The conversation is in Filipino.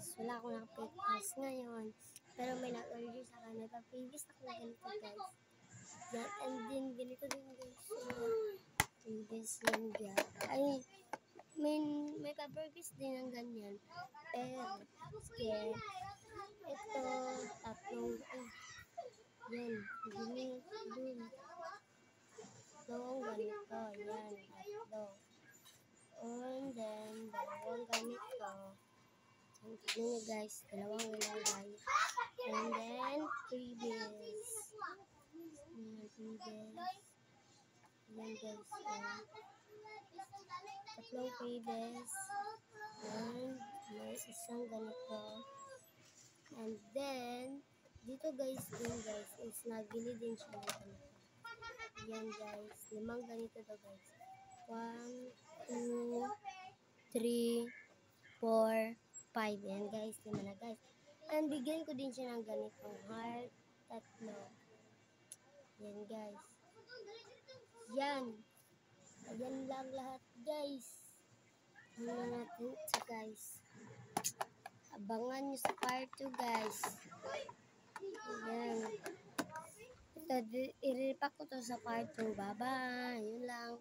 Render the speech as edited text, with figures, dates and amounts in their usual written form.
guys. Wala akong naka-previous ngayon. Pero may nag-order sa akin. Nagpa-previous ako na ganito guys. Yan. And then ganito din guys. Previous yan guys. Ay, may pa-previous din ng ganyan. Pero, sige. Ito, tatlong, yan. Ganito dun. Ito, ganito. Yan, tatlo. And then, dalawang ganito. Ang tignan nyo guys, dalawang nilagay. And then, previous. Yan guys. Tatlong previous. And may isang ganito. And then, dito guys, is nabili din siya ng ganito. Yan guys, 5 ganito to guys. 1, 2, 3, 4, 5. Yan guys, 5 na guys. And bigyan ko din siya ng ganitong heart. 3. Yan guys. Yan. Ayan lang lahat guys. Ano natin ito guys. Abangan nyo sa part 2 guys. Ayan. Ito, i-repack ko to sa part 2. Bye-bye. Yun lang.